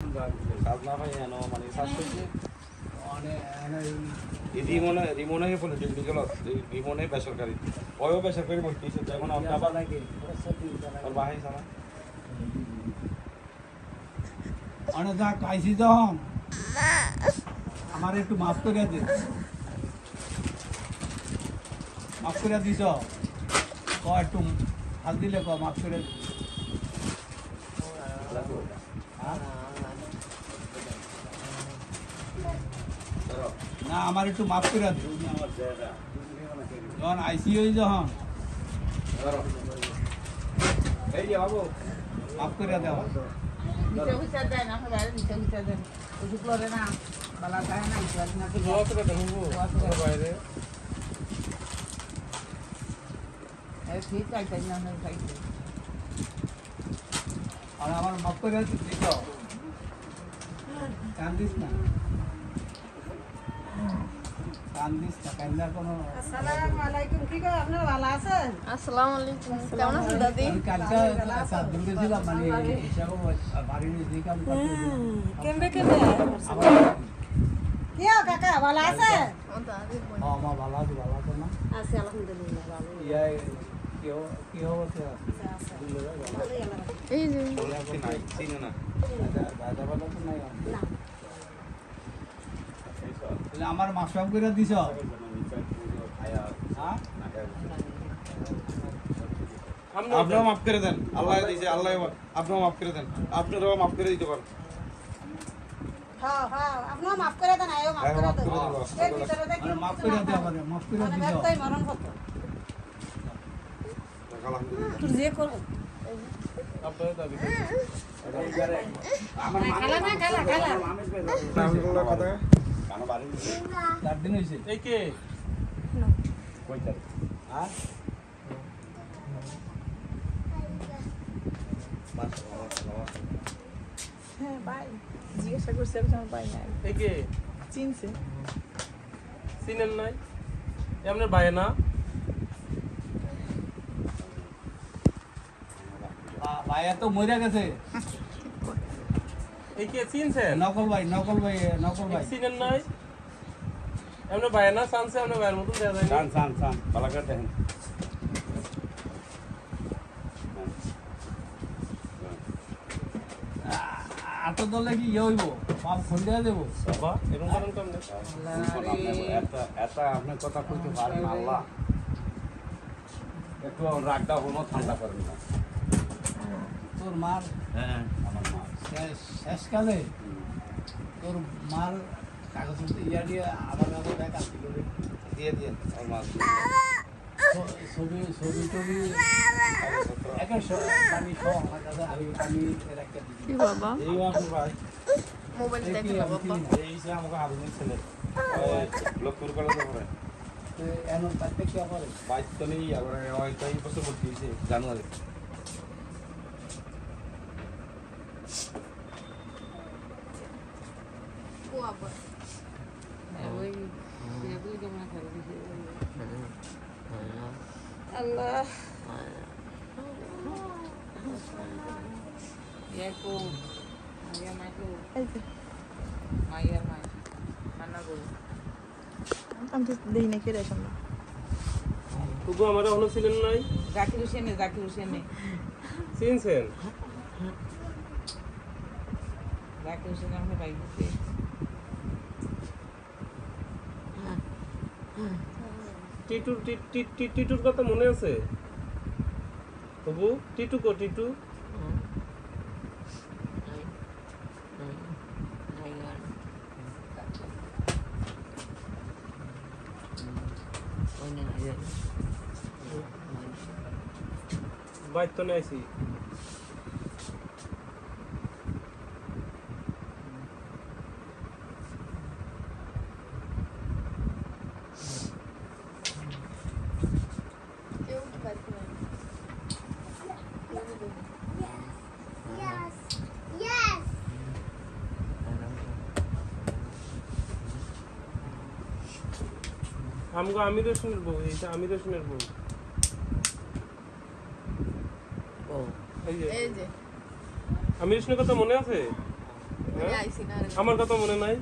কাজ না ভাই এনো মানে শাস্তি রিমনে ফোন ডিগ্রিগুলো রিমনে বেসরকারি ওইও বেসরকারি বলতে যেমন আবার নাকি ওর বাহাই সারা অনেক যা কাইছি যখন আমার একটু মাফ করে দে মাফ করে দিছ ক একটু হাল দিলে ক মাফ করে দে না আমার একটু মাফ করে দে যখন আইসি হই যখন এই যে বাবু মাফ করে দে আমার আর আমার মাফ করে দিছ কান্দিস না কান্দিস না কান্দার কোনো আসসালামু আলাইকুম কি গো আপনারা ভালো আছেন আসসালামু আলাইকুম কেমন আছেন দাদি আমি কালকে দুর্গে ছিলাম মানে হিসাব বাড়ির যে কাম করতে কেমবে কি কাকা ভালো আছে আমার দাদি বোন মা ভালো আছে না আছে আলহামদুলিল্লাহ ভালো ইয়াই কি হচ্ছে এই যে চিনে না দাদা ভালো তো নাই না তাহলে আমার মাসব করে দিছ হ্যাঁ আপনিও মাফ করে দেন আল্লাহ দিয়েছে আল্লাহ আপনিও মাফ করে দেন আপনারাও মাফ করে দিতে পারেন হ্যাঁ হ্যাঁ আপনিও মাফ করে দেন আয়ো মাফ করে দেন এই ভিতরে দেখি মাফ করে দে আমারে মাফ করে মানে দিছ ব্যক্তই মরণ কত আলহামদুলিল্লাহ তুই যে কর খালা না খালা খালা কথা চার দিন হইছে এই কে কয়টা হ্যাঁ হ্যাঁ ভাই জিজ্ঞাসা করছে একজন ভাই নাই এই কে চিনছে চিনেন নাই আপনার ভাই না ভাইয়া তো মরে গেছে এই কে চিনছেন নকল ভাই চিনেন নাই আপনার ভাই না চানছে আপনার ভাইয়ের মতন দেওয়া যায় সান ভালো করে দেখেন আটো দলে কি ইয়ে হইব পাপ খন্ডে দেবো বাবা এরকম করেন কেমনে আপনার কথা কইতে পারেন আল্লাহ একটু রাগটা হলো ঠান্ডা করেন না তোর মার হ্যাঁ আমার মা শেষকালে তোর মার কাগজ ইয়া দিয়ে আমার কাছে ব্যাগ আসছিল দিয়ে দিয়ে আমার মা ছবি টবি একের পানি সহ আমার কাছে আমি একটা দিচ্ছি কি বাবা এই আপনার ভাই মোবাইল দেখে না বাবা এই যে আমাকে হারুনের ছেলে লক্ষ্মীর করে দেবো এমন তাতে কি করে বাইশ তো নেই আবার এই বছর ভর্তি হয়েছে জানুয়ারি ও আবার আল্লাহ এই যে আমি তো দেখি না কেটে আসলাম তবু আমার এখনো ছিলেন নাই জাকির হোসেনে চিনছেন আমরা ভাই গেছি টিটুর কথা মনে আছে তবু টিটু বাইর তো নাইছি কেউ কি পারবে না আমগো আমির হোসেনের বউ এইটা আমির হোসেনের বউ এই যে এই যে আমির হোসেনের কথা মনে আছে আমি আইছি না আর আমার কথা মনে নাই